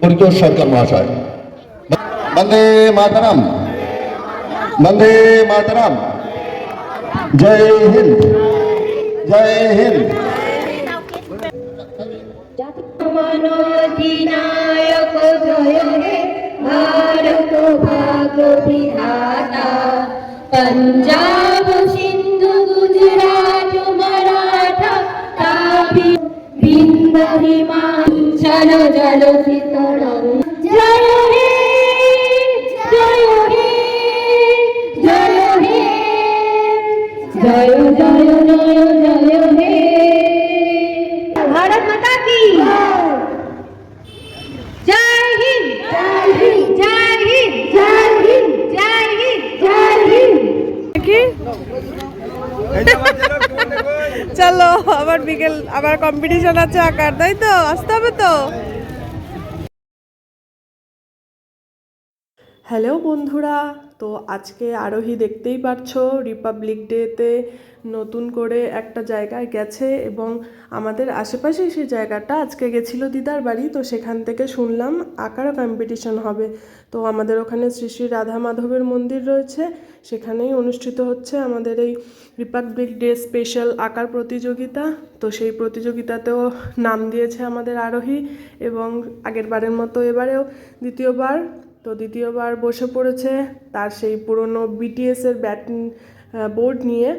পরিতোষ সরকার মহাশয়। বন্দে মাতরম, বন্দে মাতরম, জয় হিন্দ, জয় হিন্দ। মনোধিনায়ক জয় হে ভারত ভাগ্য বিধাতা, পঞ্জাব সিন্ধু গুজরাট মারাঠা কাবি বিন্দ হিমাচল জল তরঙ্গ, জয় হে জয় হে জয় হে জয় জয় জয় জয় হে। भारत माता की जय हिंद, जय हिंद, जय हिंद, जय हिंद, जय हिंद, जय हिंद। চলো আবার বিকেল আবার কম্পিটিশন আছে আঁকার, তাই তো আসতে হবে তো। হ্যালো বন্ধুরা, তো আজকে আরোহী দেখতেই পাচ্ছো রিপাবলিক ডেতে নতুন করে একটা জায়গায় গেছে এবং আমাদের আশেপাশে সেই জায়গাটা আজকে গেছিলো দিদার বাড়ি। তো সেখান থেকে শুনলাম আঁকারও কম্পিটিশন হবে। তো আমাদের ওখানে শ্রী শ্রী রাধা মাধবের মন্দির রয়েছে, সেখানেই অনুষ্ঠিত হচ্ছে আমাদের এই রিপাবলিক ডে স্পেশাল আঁকার প্রতিযোগিতা। তো সেই প্রতিযোগিতাতেও নাম দিয়েছে আমাদের আরোহী এবং আগের বারের মতো এবারেও দ্বিতীয়বার। তো দ্বিতীয়বার বসে পড়েছে তার সেই পুরনো বিটিএসের বোর্ড নিয়ে,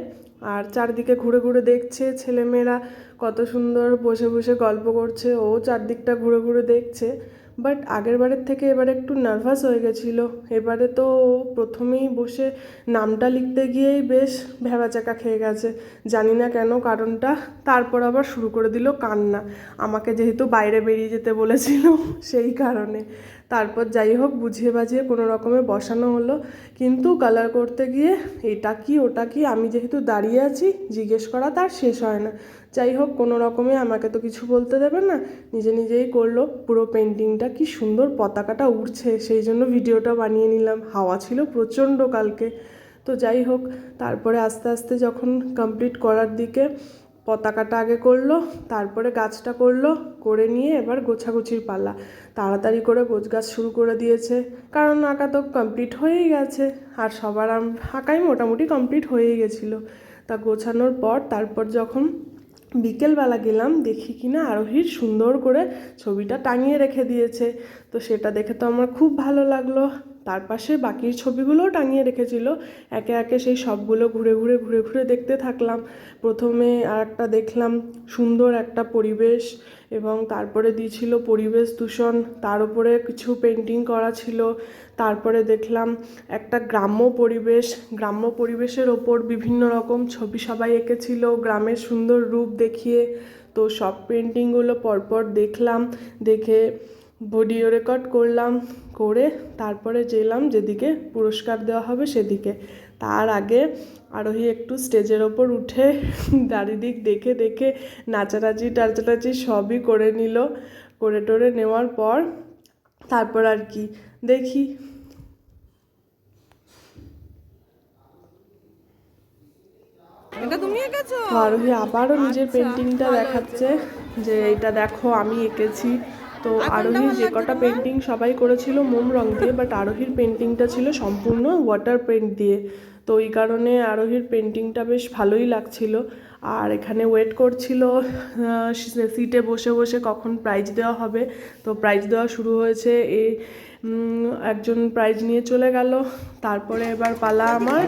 আর চারদিকে ঘুরে ঘুরে দেখছে ছেলেমেয়েরা কত সুন্দর বসে বসে গল্প করছে, ও চারদিকটা ঘুরে ঘুরে দেখছে। বাট আগের বারের থেকে এবারে একটু নার্ভাস হয়ে গেছিলো। এবারে তো প্রথমেই বসে নামটা লিখতে গিয়েই বেশ ভ্যাবাচাকা খেয়ে গেছে, জানি না কেন কারণটা। তারপর আবার শুরু করে দিল কান্না, আমাকে যেহেতু বাইরে বেরিয়ে যেতে বলেছিল সেই কারণে। তারপর যাই হোক বুঝিয়ে বাজিয়ে কোনো রকমে বসানো হলো, কিন্তু কালার করতে গিয়ে এটা কি ওটা কি আমি যেহেতু দাঁড়িয়ে আছি জিজ্ঞেস করা তার শেষ হয় না। যাই হোক কোনো রকমে আমাকে তো কিছু বলতে দেবে না, নিজে নিজেই করলো। পুরো পেন্টিংটা কি সুন্দর পতাকাটা উড়ছে, সেই জন্য ভিডিওটা বানিয়ে নিলাম। হাওয়া ছিল প্রচণ্ড কালকে। তো যাই হোক তারপরে আস্তে আস্তে যখন কমপ্লিট করার দিকে, পতাকাটা আগে করলো, তারপরে গাছটা করলো, করে নিয়ে এবার গোছাগুছির পালা। তাড়াতাড়ি করে গোছগাছ শুরু করে দিয়েছে, কারণ আঁকা তো কমপ্লিট হয়েই গেছে আর সবার আঁকাই মোটামুটি কমপ্লিট হয়েই গেছিলো। তা গোছানোর পর তারপর যখন বিকেলবেলা গেলাম দেখি কিনা আরোহীর সুন্দর করে ছবিটা টাঙিয়ে রেখে দিয়েছে। তো সেটা দেখে তো আমার খুব ভালো লাগলো। তার পাশে বাকি ছবিগুলোও টাঙিয়ে রেখেছিল, একে একে সেই সবগুলো ঘুরে ঘুরে ঘুরে ঘুরে দেখতে থাকলাম। প্রথমে আর একটা দেখলাম সুন্দর একটা পরিবেশ, এবং তারপরে দিয়েছিল পরিবেশ দূষণ, তার উপরে কিছু পেন্টিং করা ছিল। তারপরে দেখলাম একটা গ্রাম্য পরিবেশ, গ্রাম্য পরিবেশের ওপর বিভিন্ন রকম ছবি সবাই এঁকেছিল গ্রামের সুন্দর রূপ দেখিয়ে। তো সব পেন্টিংগুলো পরপর দেখলাম, দেখে ভিডিও রেকর্ড করলাম, করে তারপরে গেলাম যেদিকে পুরস্কার দেওয়া হবে সেদিকে। তার আগে আরোহী একটু স্টেজের ওপর উঠে চারিদিক দেখে দেখে নাচানাচি টাচানাচি সবই করে নিল। করে টোরে নেওয়ার পর তারপর আর কি দেখি। আরোহী আবারও নিজের পেন্টিংটা দেখাচ্ছে যে এটা দেখো আমি এঁকেছি। তো আরোহীর যে কটা পেন্টিং সবাই করেছিল মোম রং দিয়ে, বাট আরোহীর পেন্টিংটা ছিল সম্পূর্ণ ওয়াটার পেন্ট দিয়ে। তো এই কারণে আরোহীর পেন্টিংটা বেশ ভালোই লাগছিল। আর এখানে ওয়েট করছিল সিটে বসে বসে কখন প্রাইজ দেওয়া হবে। তো প্রাইজ দেওয়া শুরু হয়েছে, একজন প্রাইজ নিয়ে চলে গেল। তারপরে এবার পালা আমার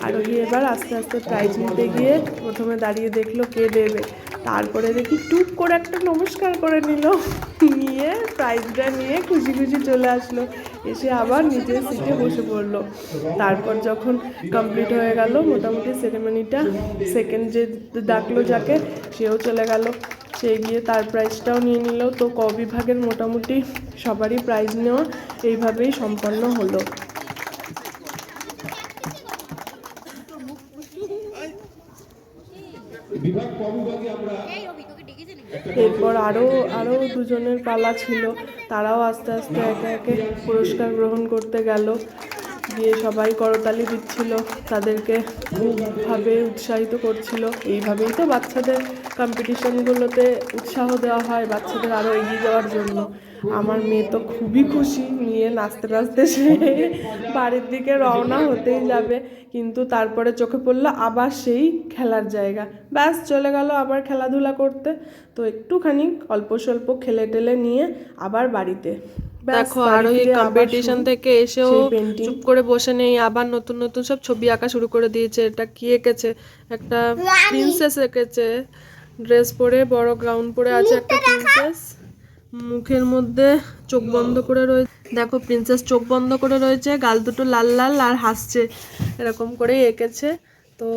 আরোহী এবার আস্তে আস্তে প্রাইজ নিতে গিয়ে প্রথমে দাঁড়িয়ে দেখলো কে দেবে, তারপরে দেখি টুক করে একটা নমস্কার করে নিল, নিয়ে প্রাইজটা নিয়ে খুশি খুশি চলে আসলো, এসে আবার নিজের সিটে বসে পড়লো। তারপর যখন কমপ্লিট হয়ে গেল মোটামুটি সেরেমনিটা, সেকেন্ড যে ডাকলো যাকে সেও চলে গেল, সে গিয়ে তার প্রাইজটাও নিয়ে নিল। তো ক বিভাগের মোটামুটি সবারই প্রাইজ নেওয়া এইভাবেই সম্পন্ন হলো। এরপর আরও দুজনের পালা ছিল, তারাও আস্তে আস্তে একে একে পুরস্কার গ্রহণ করতে গেল। গিয়ে সবাই করতালি দিচ্ছিল, তাদেরকে খুবভাবে উৎসাহিত করছিল। এইভাবেই তো বাচ্চাদের কম্পিটিশনগুলোতে উৎসাহ দেওয়া হয়, বাচ্চাদের আরও এগিয়ে যাওয়ার জন্য। আমার মেয়ে তো খুবই খুশি, নিয়ে নাচতে নাচতে সে বাড়ির দিকে রওনা হতেই যাবে, কিন্তু তারপরে চোখে পড়লো আবার সেই খেলার জায়গা। ব্যাস চলে গেল আবার খেলাধুলা করতে। তো একটুখানি অল্প স্বল্প খেলে টেলে নিয়ে আবার বাড়িতে। দেখো আরোহী কম্পিটিশন থেকে এসেও চুপ করে বসে নেই, আবার নতুন নতুন সব ছবি আঁকা শুরু করে দিয়েছে। এটা কি এঁকেছে? একটা প্রিন্সেস এঁকেছে, ড্রেস পরে বড় গাউন পরে আছে একটা প্রিন্সেস, মুখের মধ্যে চোখ বন্ধ করে রয়েছে। দেখো প্রিন্সেস চোখ বন্ধ করে রয়েছে, গাল দুটো লাল লাল আর হাসছে, এরকম করেই এঁকেছে। তো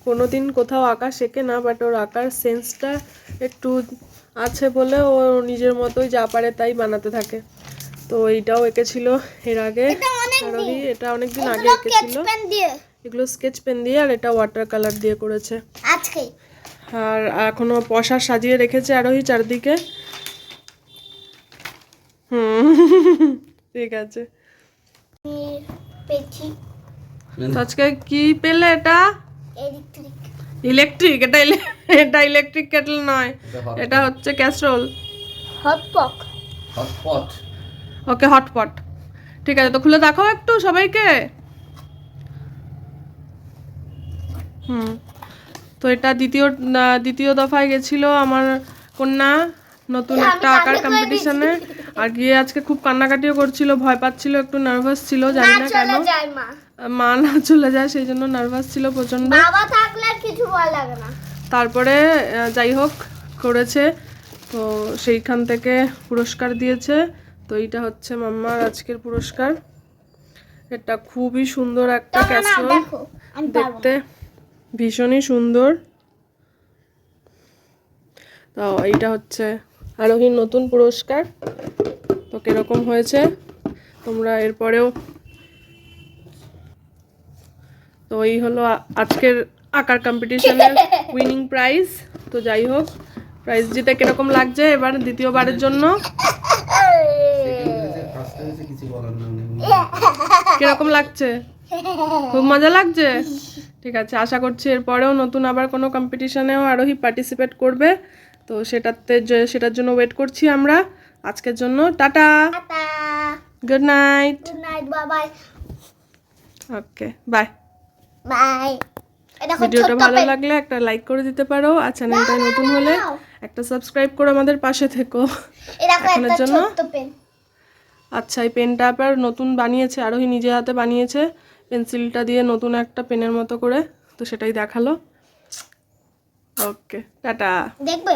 কোনোদিন কোথাও আঁকা শেখে না, বাট ওর আঁকার সেন্সটা একটু আছে বলে ও নিজের মতোই যা পারে তাই বানাতে থাকে। তো এইটাও এঁকেছিল এর আগে আরোহী, এটা অনেকদিন আগে এঁকেছিল। এগুলো স্কেচ পেন দিয়ে, আর এটা ওয়াটার কালার দিয়ে করেছে আজকে। আর এখনো পোশাক সাজিয়ে রেখেছে আরোহী চারদিকে। ঠিক আছে। পেছি তো আজকে কি পেলে? এটা ইলেকট্রিক। ইলেকট্রিক? এটা ইলেকট্রিক কেটল নয়, এটা হচ্ছে ক্যাসরোল। হটপট। হটপট। ওকে হটপট, ঠিক আছে। তো খুলে দেখাও একটু সবাইকে। তো এটা দ্বিতীয় দফায় গেছিল আমার কন্যা নতুন একটা আঁকার কম্পিটিশনে, আর গিয়ে আজকে খুব কান্নাকাটিও করছিল, ভয় পাচ্ছিল, একটু নার্ভাস ছিল, জানি না কেন। মা না চলে যায় সেই জন্য নার্ভাস ছিল প্রচন্ড। বাবা থাকলে আর কিছু ভালো লাগে না। তারপরে যাই হোক করেছে, তো সেইখান থেকে পুরস্কার দিয়েছে। তো এইটা হচ্ছে মাম্মার আজকের পুরস্কার। এটা খুবই সুন্দর একটা ক্যাসরোল, দেখতে ভীষণই সুন্দর। তো এইটা হচ্ছে আরোহীর নতুন পুরস্কার। তো কিরকম হয়েছে তোমরা এরপরেও। তো এই হলো আজকের আঁকার কম্পিটিশনের উইনিং প্রাইজ। তো যাই হোক, প্রাইজ জিতে কিরকম লাগছে এবার দ্বিতীয়বারের জন্য? কিরকম লাগছে? খুব মজা লাগছে? ঠিক আছে, আশা করছি এরপরেও নতুন আবার কোনো কম্পিটিশনেও আরোহী পার্টিসিপেট করবে। তো সেটার জন্য ওয়েট করছি আমরা। আজকের জন্য tata, good night. Good night, bye bye. Okay bye bye. ভিডিওটা ভালো লাগলে একটা লাইক করে দিতে পারো, আর চ্যানেলটা নতুন হলে একটা সাবস্ক্রাইব করে আমাদের পাশে থেকো। এখনের জন্য আচ্ছা, এই পেনটা আবার নতুন বানিয়েছে আরোহী, নিজে হাতে বানিয়েছে পেন্সিলটা দিয়ে নতুন একটা পেনের মতো করে। তো সেটাই দেখালো। ওকে টাটা। দেখবে।